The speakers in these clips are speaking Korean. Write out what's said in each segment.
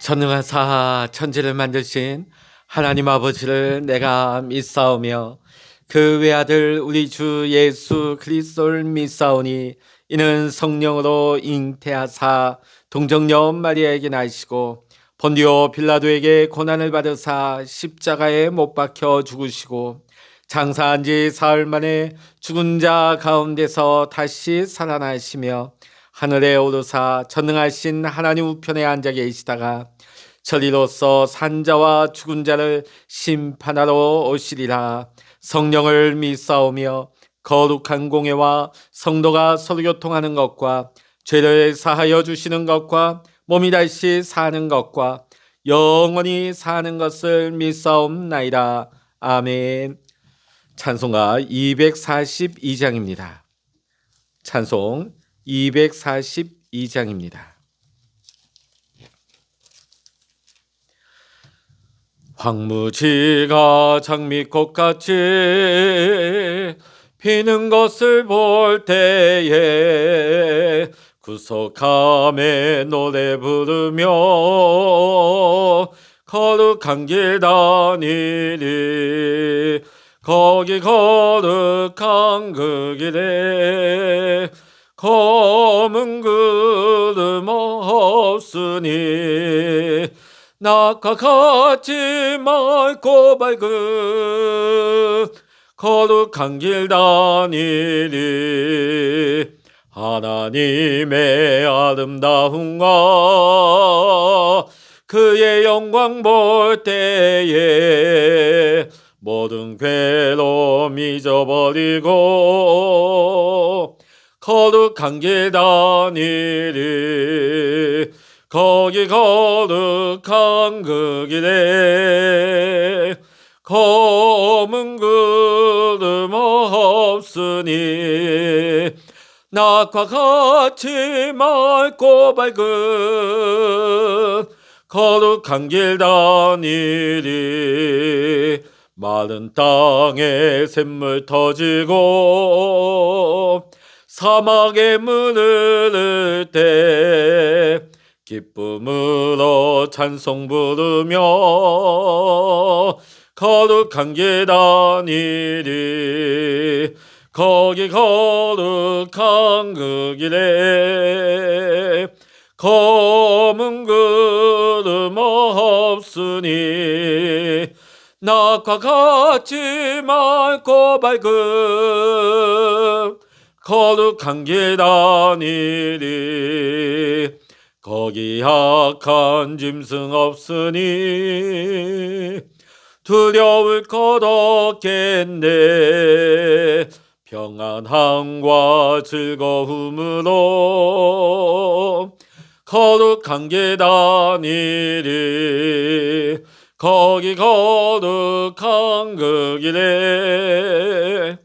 전능하사 천지를 만드신 하나님 아버지를 내가 믿사오며 그 외아들 우리 주 예수 그리스도를 믿사오니 이는 성령으로 잉태하사 동정녀 마리아에게 나시고 본디오 빌라도에게 고난을 받으사 십자가에 못 박혀 죽으시고 장사한 지 사흘 만에 죽은 자 가운데서 다시 살아나시며 하늘에 오르사 전능하신 하나님 우편에 앉아 계시다가 저리로서 산자와 죽은 자를 심판하러 오시리라. 성령을 믿사오며 거룩한 공회와 성도가 서로 교통하는 것과 죄를 사하여 주시는 것과 몸이 다시 사는 것과 영원히 사는 것을 믿사옵나이다. 아멘. 찬송가 242장입니다. 찬송 242장입니다. 황무지가 장미꽃같이 피는 것을 볼 때에 구속함에 노래 부르며 거룩한 길 다니리. 거기 거룩한 그 길에 검은 구름 없으니 낮과 같이 맑고 밝은 거룩한 길 다니리. 하나님의 아름다움과 그의 영광 볼 때에 모든 괴로움 잊어버리고 거룩한 길 다니리. 거기 거룩한 그 길에 검은 구름 없으니 낮과 같이 맑고 밝은 거룩한 길 다니리. 마른 땅에 샘물 터지고 사막에 물을 흐를 때 기쁨으로 찬송 부르며 거룩한 길 다니리. 거기 거룩한 그 길에 검은 구름 없으니 낮과 같이 맑고 밝은 거룩한 길 다니리. 거기 악한 짐승 없으니 두려울 것 없겠네. 평안함과 즐거움으로 거룩한 길 다니리. 거기 거룩한 그 길에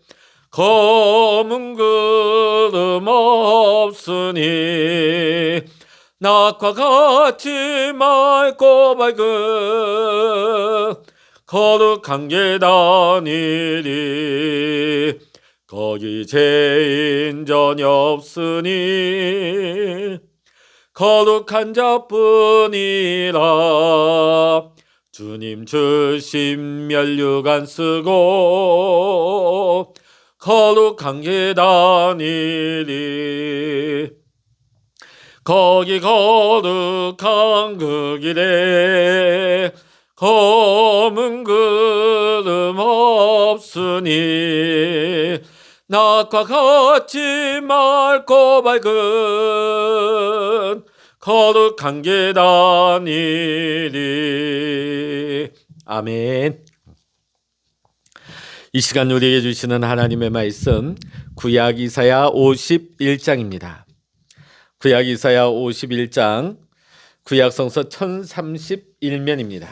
검은 구름 없으니 낮과 같이 맑고 밝은 거룩한 길 다니리. 거기 죄인 전혀 없으니 거룩한 자뿐이라. 주님 주심 면류관 쓰고 거룩한 길 다니리. 거기 거룩한 그 길에 검은 구름 없으니 낮과 같이 맑고 밝은 거룩한 길 다니리. 아멘. 이 시간 우리에게 주시는 하나님의 말씀 구약 이사야 51장입니다. 구약 이사야 51장 구약성서 1031면입니다.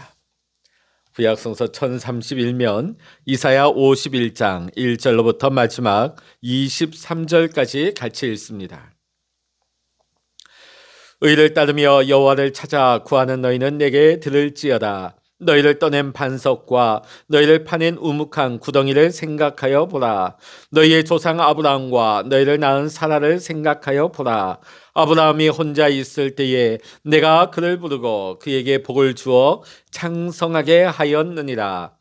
구약성서 1031면 이사야 51장 1절로부터 마지막 23절까지 같이 읽습니다. 의를 따르며 여호와를 찾아 구하는 너희는 내게 들을지어다. 너희를 떠낸 반석과 너희를 파낸 우묵한 구덩이를 생각하여 보라. 너희의 조상 아브라함과 너희를 낳은 사라를 생각하여 보라. 아브라함이 혼자 있을 때에 내가 그를 부르고 그에게 복을 주어 창성하게 하였느니라.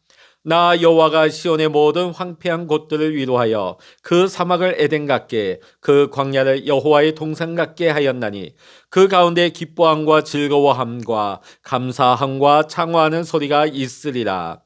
나 여호와가 시온의 모든 황폐한 곳들을 위로하여 그 사막을 에덴 같게 그 광야를 여호와의 동산 같게 하였나니 그 가운데 기뻐함과 즐거워함과 감사함과 창화하는 소리가 있으리라.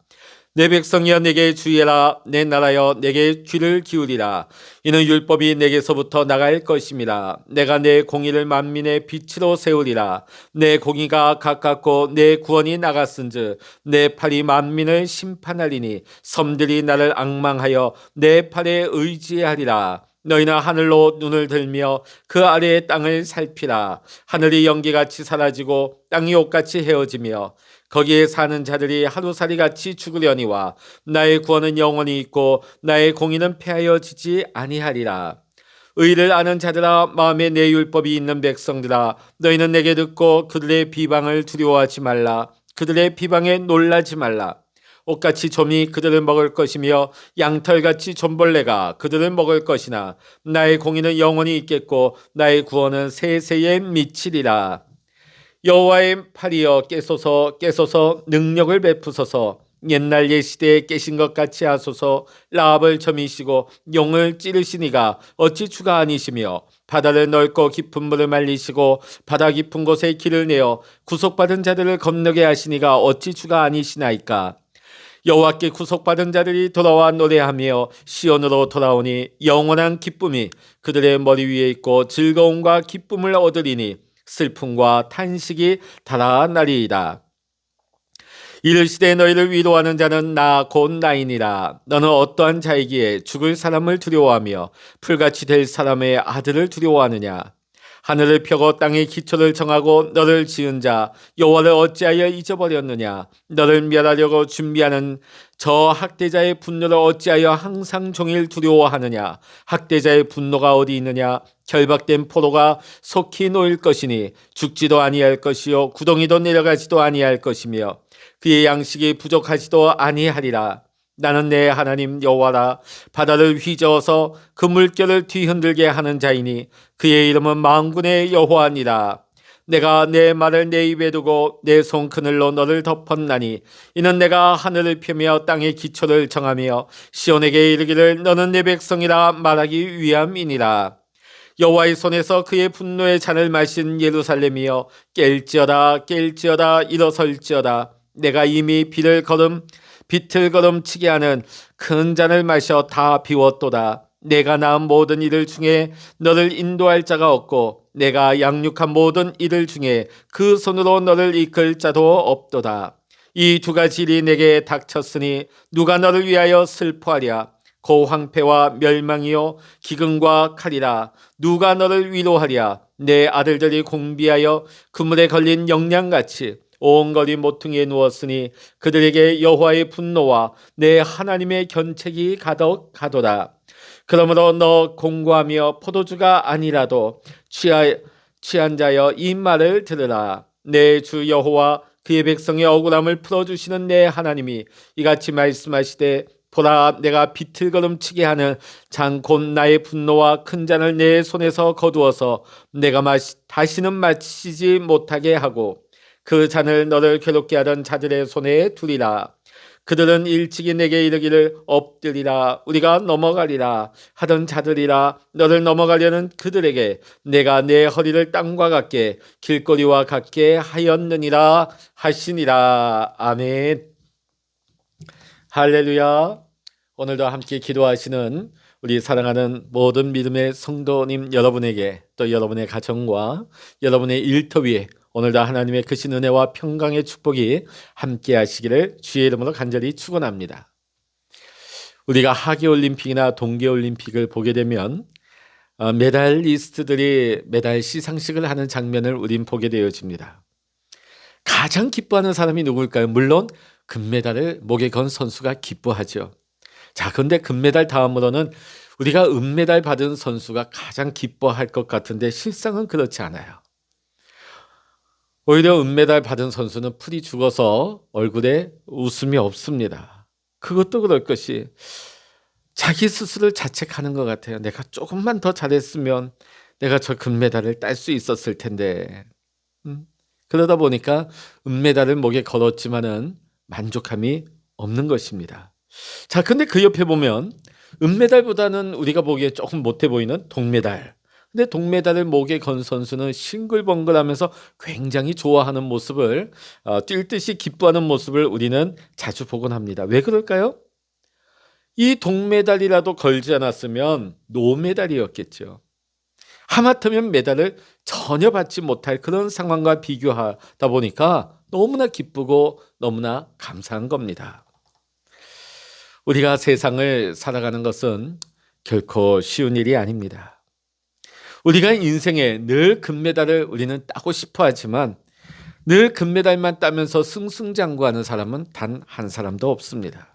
내 백성이여 내게 주의하라. 내 나라여 내게 귀를 기울이라. 이는 율법이 내게서부터 나갈 것임이라. 내가 내 공의를 만민의 빛으로 세우리라. 내 공의가 가깝고 내 구원이 나갔은즉 내 팔이 만민을 심판하리니 섬들이 나를 앙망하여 내 팔에 의지하리라. 너희는 하늘로 눈을 들며 그 아래의 땅을 살피라. 하늘이 연기같이 사라지고 땅이 옷같이 헤어지며 거기에 사는 자들이 하루살이같이 죽으려니와 나의 구원은 영원히 있고 나의 공의는 폐하여지지 아니하리라. 의를 아는 자들아, 마음에 내 율법이 있는 백성들아, 너희는 내게 듣고 그들의 비방을 두려워하지 말라. 그들의 비방에 놀라지 말라. 옷같이 좀이 그들을 먹을 것이며 양털같이 좀벌레가 그들을 먹을 것이나 나의 공의는 영원히 있겠고 나의 구원은 세세에 미치리라. 여호와의 팔이여 깨소서 깨소서 능력을 베푸소서. 옛날 옛시대에 깨신 것 같이 하소서. 라합을 점이시고 용을 찌르시니가 어찌 주가 아니시며 바다를 넓고 깊은 물을 말리시고 바다 깊은 곳에 길을 내어 구속받은 자들을 건너게 하시니가 어찌 주가 아니시나이까. 여호와께 구속받은 자들이 돌아와 노래하며 시온으로 돌아오니 영원한 기쁨이 그들의 머리 위에 있고 즐거움과 기쁨을 얻으리니 슬픔과 탄식이 달아나리이다. 이르시되 너희를 위로하는 자는 나 곧 나이니라. 너는 어떠한 자이기에 죽을 사람을 두려워하며 풀같이 될 사람의 아들을 두려워하느냐. 하늘을 펴고 땅의 기초를 정하고 너를 지은 자 여호와를 어찌하여 잊어버렸느냐. 너를 멸하려고 준비하는 저 학대자의 분노를 어찌하여 항상 종일 두려워하느냐. 학대자의 분노가 어디 있느냐. 결박된 포로가 속히 놓일 것이니 죽지도 아니할 것이요 구덩이도 내려가지도 아니할 것이며 그의 양식이 부족하지도 아니하리라. 나는 내 하나님 여호와라. 바다를 휘저어서 그 물결을 뒤흔들게 하는 자이니 그의 이름은 만군의 여호와니라. 내가 내 말을 내 입에 두고 내 손 그늘로 너를 덮었나니 이는 내가 하늘을 펴며 땅의 기초를 정하며 시온에게 이르기를 너는 내 백성이라 말하기 위함이니라. 여호와의 손에서 그의 분노의 잔을 마신 예루살렘이여 깰지어다 깰지어다 일어설지어다. 내가 이미 빛을 걸음치게 하는 큰 잔을 마셔 다 비웠도다. 내가 낳은 모든 이들 중에 너를 인도할 자가 없고 내가 양육한 모든 이들 중에 그 손으로 너를 이끌 자도 없도다. 이 두 가지 일이 내게 닥쳤으니 누가 너를 위하여 슬퍼하랴. 고 황폐와 멸망이요 기근과 칼이라. 누가 너를 위로하랴. 내 아들들이 공비하여 그물에 걸린 영양같이 온 거리 모퉁이에 누웠으니 그들에게 여호와의 분노와 내 하나님의 견책이 가도다. 그러므로 너 공고하며 포도주가 아니라도 취한 자여 이 말을 들으라. 내 주 여호와 그의 백성의 억울함을 풀어주시는 내 하나님이 이같이 말씀하시되 보라 내가 비틀거름치게 하는 잔 곧 나의 분노와 큰 잔을 내 손에서 거두어서 내가 다시는 마시지 못하게 하고 그 잔을 너를 괴롭게 하던 자들의 손에 두리라. 그들은 일찍이 내게 이르기를 엎드리라 우리가 넘어가리라 하던 자들이라. 너를 넘어가려는 그들에게 내가 내 허리를 땅과 같게 길거리와 같게 하였느니라 하시니라. 아멘. 할렐루야. 오늘도 함께 기도하시는 우리 사랑하는 모든 믿음의 성도님 여러분에게 또 여러분의 가정과 여러분의 일터 위에 오늘도 하나님의 크신 은혜와 평강의 축복이 함께 하시기를 주의 이름으로 간절히 축원합니다. 우리가 하계올림픽이나 동계올림픽을 보게 되면 메달리스트들이 메달 시상식을 하는 장면을 우린 보게 되어집니다. 가장 기뻐하는 사람이 누굴까요? 물론 금메달을 목에 건 선수가 기뻐하죠. 자, 그런데 금메달 다음으로는 우리가 은메달 받은 선수가 가장 기뻐할 것 같은데 실상은 그렇지 않아요. 오히려 은메달 받은 선수는 풀이 죽어서 얼굴에 웃음이 없습니다. 그것도 그럴 것이 자기 스스로를 자책하는 것 같아요. 내가 조금만 더 잘했으면 내가 저 금메달을 딸 수 있었을 텐데. 그러다 보니까 은메달을 목에 걸었지만은 만족함이 없는 것입니다. 자, 근데 그 옆에 보면 은메달보다는 우리가 보기에 조금 못해 보이는 동메달. 근데 동메달을 목에 건 선수는 싱글벙글하면서 굉장히 좋아하는 모습을 뛸 듯이 기뻐하는 모습을 우리는 자주 보곤 합니다. 왜 그럴까요? 이 동메달이라도 걸지 않았으면 노메달이었겠죠. 하마터면 메달을 전혀 받지 못할 그런 상황과 비교하다 보니까 너무나 기쁘고 너무나 감사한 겁니다. 우리가 세상을 살아가는 것은 결코 쉬운 일이 아닙니다. 우리가 인생에 늘 금메달을 우리는 따고 싶어 하지만 늘 금메달만 따면서 승승장구하는 사람은 단 한 사람도 없습니다.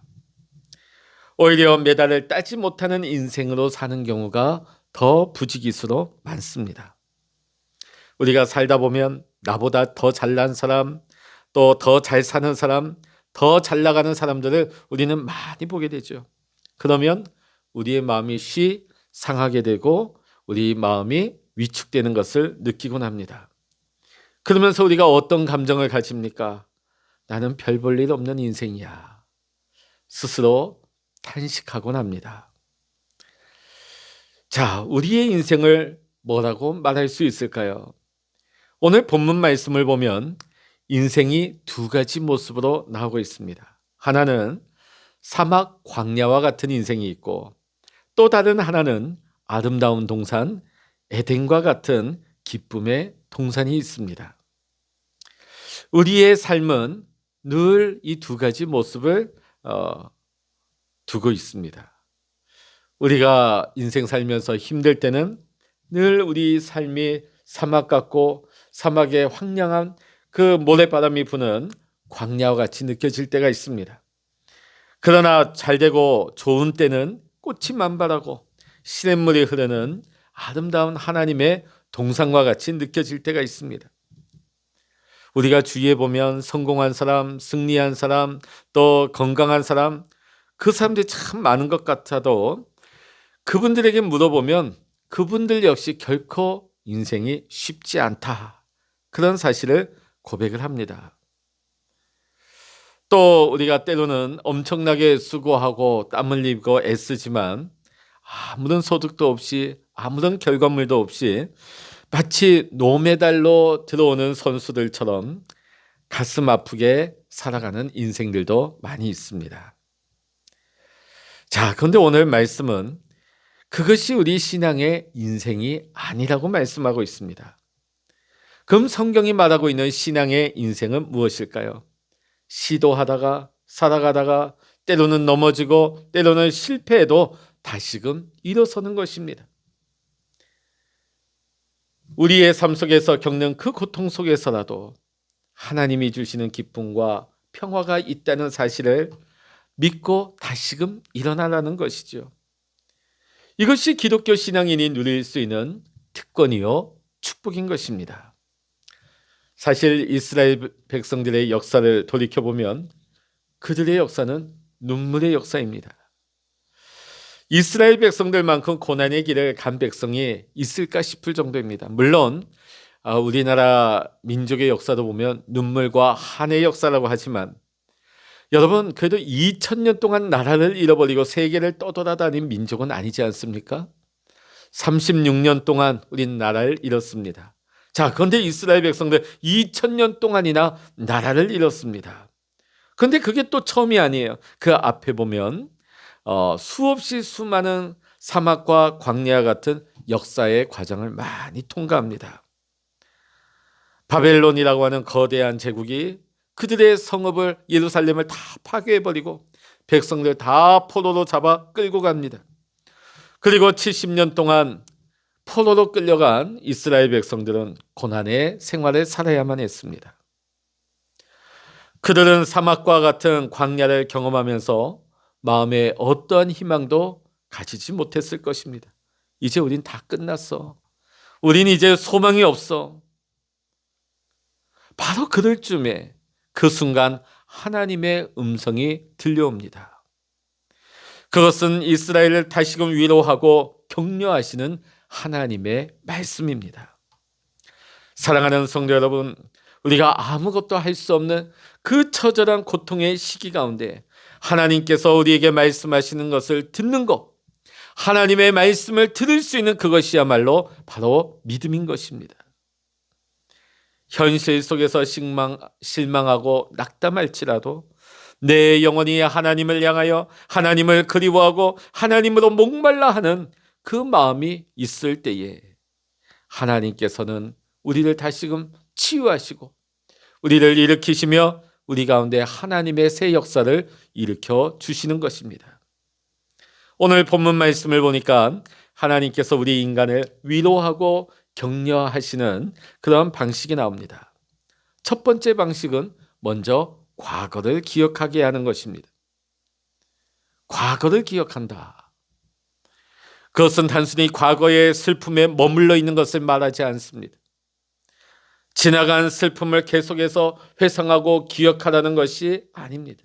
오히려 메달을 따지 못하는 인생으로 사는 경우가 더 부지기수로 많습니다. 우리가 살다 보면 나보다 더 잘난 사람, 또 더 잘 사는 사람, 더 잘 나가는 사람들을 우리는 많이 보게 되죠. 그러면 우리의 마음이 쉬 상하게 되고 우리 마음이 위축되는 것을 느끼곤 합니다. 그러면서 우리가 어떤 감정을 가집니까? 나는 별 볼 일 없는 인생이야. 스스로 탄식하곤 합니다. 자, 우리의 인생을 뭐라고 말할 수 있을까요? 오늘 본문 말씀을 보면 인생이 두 가지 모습으로 나오고 있습니다. 하나는 사막 광야와 같은 인생이 있고 또 다른 하나는 아름다운 동산 에덴과 같은 기쁨의 동산이 있습니다. 우리의 삶은 늘 이 두 가지 모습을 두고 있습니다. 우리가 인생 살면서 힘들 때는 늘 우리 삶이 사막 같고 사막의 황량한 그 모래바람이 부는 광야와 같이 느껴질 때가 있습니다. 그러나 잘 되고 좋은 때는 꽃이 만발하고 시냇물이 흐르는 아름다운 하나님의 동산과 같이 느껴질 때가 있습니다. 우리가 주위에 보면 성공한 사람, 승리한 사람, 또 건강한 사람, 그 사람들이 참 많은 것 같아도 그분들에게 물어보면 그분들 역시 결코 인생이 쉽지 않다. 그런 사실을 고백을 합니다. 또 우리가 때로는 엄청나게 수고하고 땀을 흘리고 애쓰지만 아무런 소득도 없이 아무런 결과물도 없이 마치 노메달로 들어오는 선수들처럼 가슴 아프게 살아가는 인생들도 많이 있습니다. 자, 그런데 오늘 말씀은 그것이 우리 신앙의 인생이 아니라고 말씀하고 있습니다. 그럼 성경이 말하고 있는 신앙의 인생은 무엇일까요? 시도하다가 살아가다가 때로는 넘어지고 때로는 실패해도 다시금 일어서는 것입니다. 우리의 삶 속에서 겪는 그 고통 속에서라도 하나님이 주시는 기쁨과 평화가 있다는 사실을 믿고 다시금 일어나라는 것이죠. 이것이 기독교 신앙인이 누릴 수 있는 특권이요 축복인 것입니다. 사실 이스라엘 백성들의 역사를 돌이켜보면 그들의 역사는 눈물의 역사입니다. 이스라엘 백성들만큼 고난의 길을 간 백성이 있을까 싶을 정도입니다. 물론 우리나라 민족의 역사도 보면 눈물과 한의 역사라고 하지만 여러분, 그래도 2000년 동안 나라를 잃어버리고 세계를 떠돌아다닌 민족은 아니지 않습니까? 36년 동안 우린 나라를 잃었습니다. 자, 그런데 이스라엘 백성들 2000년 동안이나 나라를 잃었습니다. 그런데 그게 또 처음이 아니에요. 그 앞에 보면 수없이 수많은 사막과 광야 같은 역사의 과정을 많이 통과합니다. 바벨론이라고 하는 거대한 제국이 그들의 성읍을 예루살렘을 다 파괴해버리고 백성들 다 포로로 잡아 끌고 갑니다. 그리고 70년 동안 포로로 끌려간 이스라엘 백성들은 고난의 생활을 살아야만 했습니다. 그들은 사막과 같은 광야를 경험하면서 마음에 어떠한 희망도 가지지 못했을 것입니다. 이제 우린 다 끝났어. 우린 이제 소망이 없어. 바로 그럴 쯤에 그 순간 하나님의 음성이 들려옵니다. 그것은 이스라엘을 다시금 위로하고 격려하시는 하나님의 말씀입니다. 사랑하는 성도 여러분, 우리가 아무것도 할 수 없는 그 처절한 고통의 시기 가운데 하나님께서 우리에게 말씀하시는 것을 듣는 것, 하나님의 말씀을 들을 수 있는 그것이야말로 바로 믿음인 것입니다. 현실 속에서 실망하고 낙담할지라도 내 영혼이 하나님을 향하여 하나님을 그리워하고 하나님으로 목말라 하는 그 마음이 있을 때에 하나님께서는 우리를 다시금 치유하시고 우리를 일으키시며 우리 가운데 하나님의 새 역사를 일으켜 주시는 것입니다. 오늘 본문 말씀을 보니까 하나님께서 우리 인간을 위로하고 격려하시는 그런 방식이 나옵니다. 첫 번째 방식은 먼저 과거를 기억하게 하는 것입니다. 과거를 기억한다. 그것은 단순히 과거의 슬픔에 머물러 있는 것을 말하지 않습니다. 지나간 슬픔을 계속해서 회상하고 기억하라는 것이 아닙니다.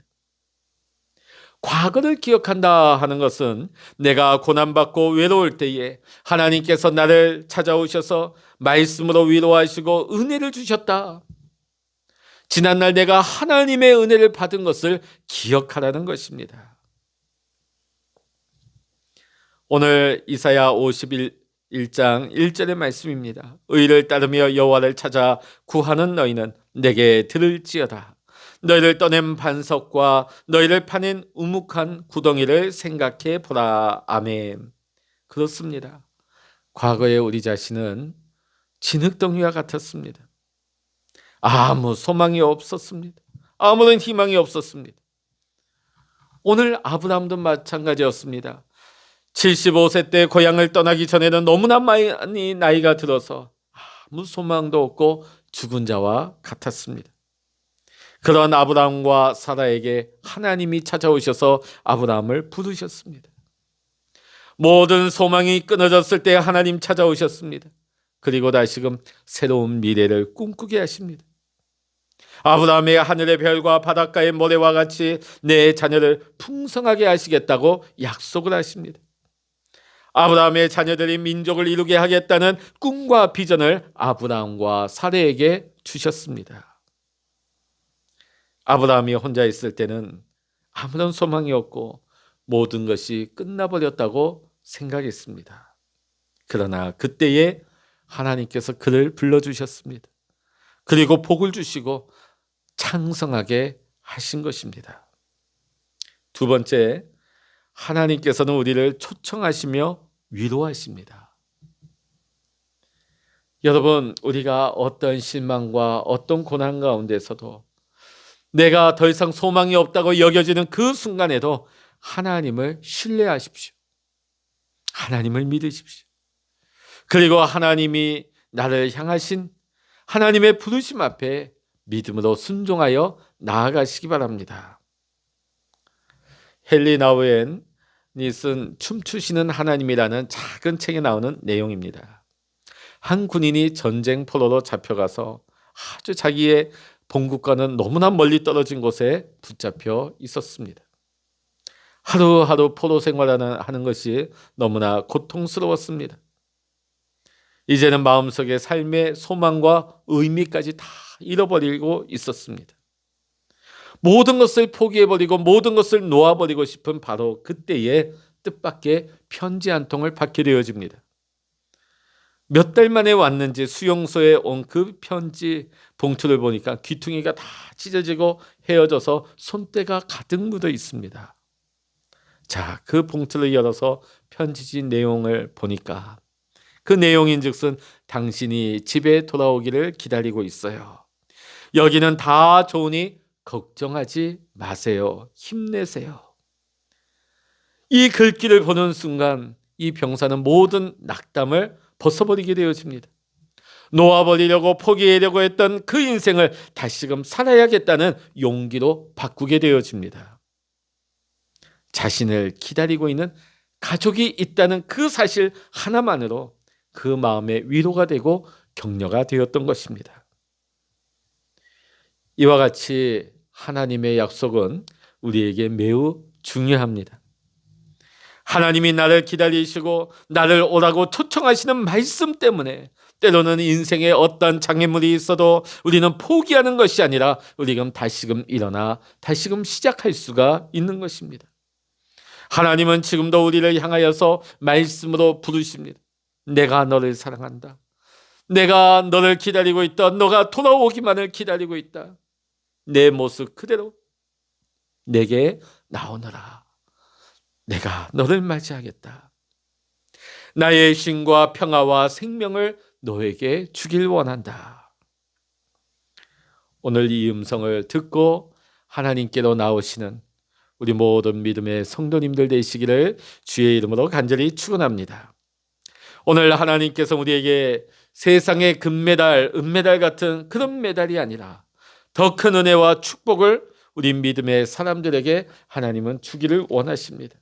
과거를 기억한다 하는 것은 내가 고난받고 외로울 때에 하나님께서 나를 찾아오셔서 말씀으로 위로하시고 은혜를 주셨다. 지난날 내가 하나님의 은혜를 받은 것을 기억하라는 것입니다. 오늘 이사야 51장 1절의 말씀입니다. 의를 따르며 여호와를 찾아 구하는 너희는 내게 들을지어다. 너희를 떠낸 반석과 너희를 파낸 우묵한 구덩이를 생각해 보라. 아멘. 그렇습니다. 과거의 우리 자신은 진흙덩이와 같았습니다. 아무 소망이 없었습니다. 아무런 희망이 없었습니다. 오늘 아브라함도 마찬가지였습니다. 75세 때 고향을 떠나기 전에는 너무나 많이 나이가 들어서 아무 소망도 없고 죽은 자와 같았습니다. 그런 아브라함과 사라에게 하나님이 찾아오셔서 아브라함을 부르셨습니다. 모든 소망이 끊어졌을 때 하나님 찾아오셨습니다. 그리고 다시금 새로운 미래를 꿈꾸게 하십니다. 아브라함의 하늘의 별과 바닷가의 모래와 같이 내 자녀를 풍성하게 하시겠다고 약속을 하십니다. 아브라함의 자녀들이 민족을 이루게 하겠다는 꿈과 비전을 아브라함과 사라에게 주셨습니다. 아브라함이 혼자 있을 때는 아무런 소망이 없고 모든 것이 끝나버렸다고 생각했습니다. 그러나 그때에 하나님께서 그를 불러주셨습니다. 그리고 복을 주시고 창성하게 하신 것입니다. 두 번째, 하나님께서는 우리를 초청하시며 위로하십니다. 여러분, 우리가 어떤 실망과 어떤 고난 가운데서도 내가 더 이상 소망이 없다고 여겨지는 그 순간에도 하나님을 신뢰하십시오. 하나님을 믿으십시오. 그리고 하나님이 나를 향하신 하나님의 부르심 앞에 믿음으로 순종하여 나아가시기 바랍니다. 헨리 나우엔이 쓴 춤추시는 하나님이라는 작은 책에 나오는 내용입니다. 한 군인이 전쟁 포로로 잡혀가서 아주 자기의 본국과는 너무나 멀리 떨어진 곳에 붙잡혀 있었습니다. 하루하루 포로 생활하는 것이 너무나 고통스러웠습니다. 이제는 마음속에 삶의 소망과 의미까지 다 잃어버리고 있었습니다. 모든 것을 포기해버리고 모든 것을 놓아버리고 싶은 바로 그때에 뜻밖의 편지 한 통을 받게 되어집니다. 몇 달 만에 왔는지 수용소에 온 그 편지 봉투를 보니까 귀퉁이가 다 찢어지고 헤어져서 손때가 가득 묻어 있습니다. 자, 그 봉투를 열어서 편지지 내용을 보니까 그 내용인즉슨 당신이 집에 돌아오기를 기다리고 있어요. 여기는 다 좋으니 걱정하지 마세요. 힘내세요. 이 글귀를 보는 순간 이 병사는 모든 낙담을 벗어버리게 되어집니다. 놓아버리려고 포기하려고 했던 그 인생을 다시금 살아야겠다는 용기로 바꾸게 되어집니다. 자신을 기다리고 있는 가족이 있다는 그 사실 하나만으로 그 마음에 위로가 되고 격려가 되었던 것입니다. 이와 같이 하나님의 약속은 우리에게 매우 중요합니다. 하나님이 나를 기다리시고 나를 오라고 초청하시는 말씀 때문에 때로는 인생에 어떤 장애물이 있어도 우리는 포기하는 것이 아니라 우리가 다시금 일어나 다시금 시작할 수가 있는 것입니다. 하나님은 지금도 우리를 향하여서 말씀으로 부르십니다. 내가 너를 사랑한다. 내가 너를 기다리고 있다. 너가 돌아오기만을 기다리고 있다. 내 모습 그대로 내게 나오너라. 내가 너를 맞이하겠다. 나의 신과 평화와 생명을 너에게 주길 원한다. 오늘 이 음성을 듣고 하나님께로 나오시는 우리 모든 믿음의 성도님들 되시기를 주의 이름으로 간절히 축원합니다. 오늘 하나님께서 우리에게 세상의 금메달, 은메달 같은 그런 메달이 아니라 더 큰 은혜와 축복을 우리 믿음의 사람들에게 하나님은 주기를 원하십니다.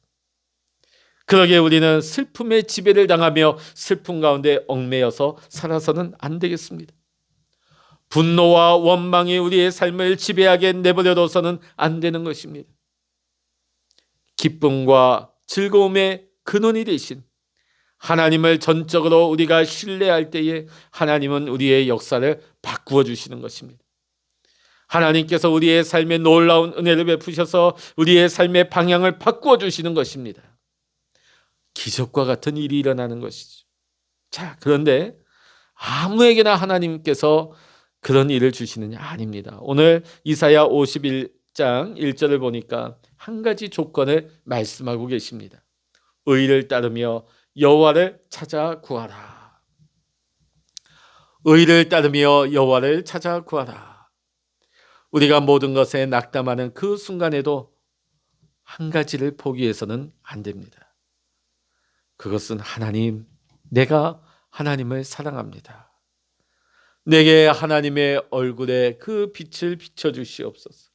그러기에 우리는 슬픔의 지배를 당하며 슬픔 가운데 얽매여서 살아서는 안 되겠습니다. 분노와 원망이 우리의 삶을 지배하게 내버려둬서는 안 되는 것입니다. 기쁨과 즐거움의 근원이 되신 하나님을 전적으로 우리가 신뢰할 때에 하나님은 우리의 역사를 바꾸어 주시는 것입니다. 하나님께서 우리의 삶에 놀라운 은혜를 베푸셔서 우리의 삶의 방향을 바꾸어 주시는 것입니다. 기적과 같은 일이 일어나는 것이죠. 자, 그런데 아무에게나 하나님께서 그런 일을 주시느냐? 아닙니다. 오늘 이사야 51장 1절을 보니까 한 가지 조건을 말씀하고 계십니다. 의를 따르며 여호와를 찾아 구하라. 의를 따르며 여호와를 찾아 구하라. 우리가 모든 것에 낙담하는 그 순간에도 한 가지를 포기해서는 안 됩니다. 그것은 하나님, 내가 하나님을 사랑합니다. 내게 하나님의 얼굴에 그 빛을 비춰주시옵소서.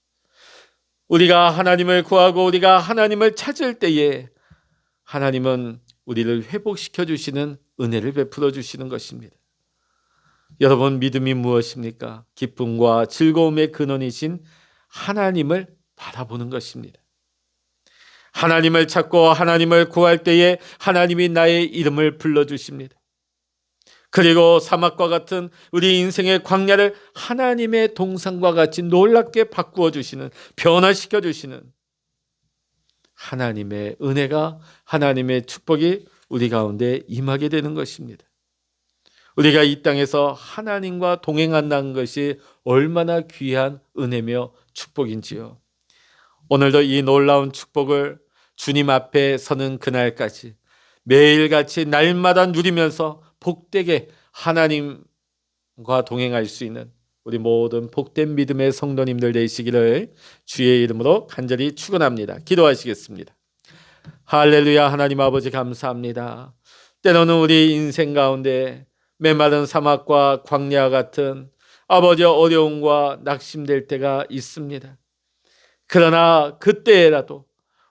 우리가 하나님을 구하고 우리가 하나님을 찾을 때에 하나님은 우리를 회복시켜 주시는 은혜를 베풀어 주시는 것입니다. 여러분, 믿음이 무엇입니까? 기쁨과 즐거움의 근원이신 하나님을 바라보는 것입니다. 하나님을 찾고 하나님을 구할 때에 하나님이 나의 이름을 불러주십니다. 그리고 사막과 같은 우리 인생의 광야를 하나님의 동산과 같이 놀랍게 바꾸어 주시는, 변화시켜 주시는 하나님의 은혜가, 하나님의 축복이 우리 가운데 임하게 되는 것입니다. 우리가 이 땅에서 하나님과 동행한다는 것이 얼마나 귀한 은혜며 축복인지요. 오늘도 이 놀라운 축복을 주님 앞에 서는 그날까지 매일같이 날마다 누리면서 복되게 하나님과 동행할 수 있는 우리 모든 복된 믿음의 성도님들 되시기를 주의 이름으로 간절히 축원합니다. 기도하시겠습니다. 할렐루야. 하나님 아버지 감사합니다. 때로는 우리 인생 가운데 메마른 사막과 광야 같은 아버지 어려움과 낙심될 때가 있습니다. 그러나 그때라도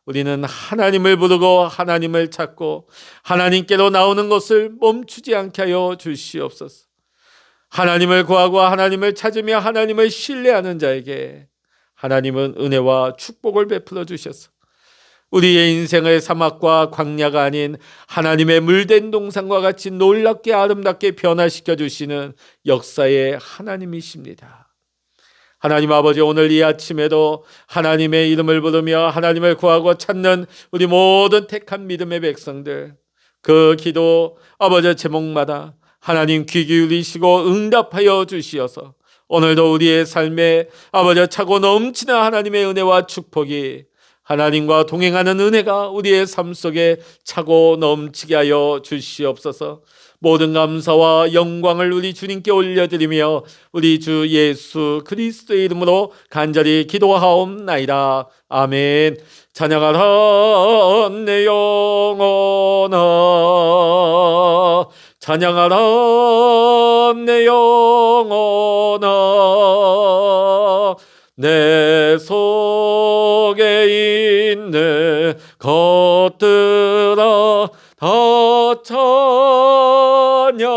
우리는 하나님을 부르고 하나님을 찾고 하나님께로 나오는 것을 멈추지 않게 하여 주시옵소서. 하나님을 구하고 하나님을 찾으며 하나님을 신뢰하는 자에게 하나님은 은혜와 축복을 베풀어 주셔서 우리의 인생의 사막과 광야가 아닌 하나님의 물된 동산과 같이 놀랍게 아름답게 변화시켜 주시는 역사의 하나님이십니다. 하나님 아버지, 오늘 이 아침에도 하나님의 이름을 부르며 하나님을 구하고 찾는 우리 모든 택한 믿음의 백성들, 그 기도 아버지 제목마다 하나님 귀 기울이시고 응답하여 주시어서 오늘도 우리의 삶에 아버지 차고 넘치는 하나님의 은혜와 축복이, 하나님과 동행하는 은혜가 우리의 삶 속에 차고 넘치게 하여 주시옵소서. 모든 감사와 영광을 우리 주님께 올려드리며 우리 주 예수 그리스도의 이름으로 간절히 기도하옵나이다. 아멘. 찬양하라 내 영혼아, 찬양하라 내 영혼아, 내 속에 있는 것들아 다 찬양하라.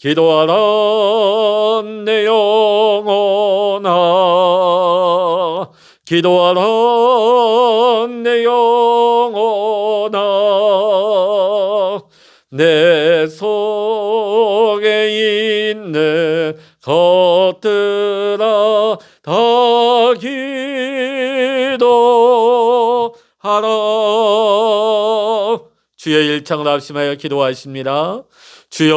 기도하라 내 영혼아, 기도하라 내 영혼아, 내 속에 있는 것들아 다 기도하라. 주여 일창을 합심하여 기도하십니다. 주여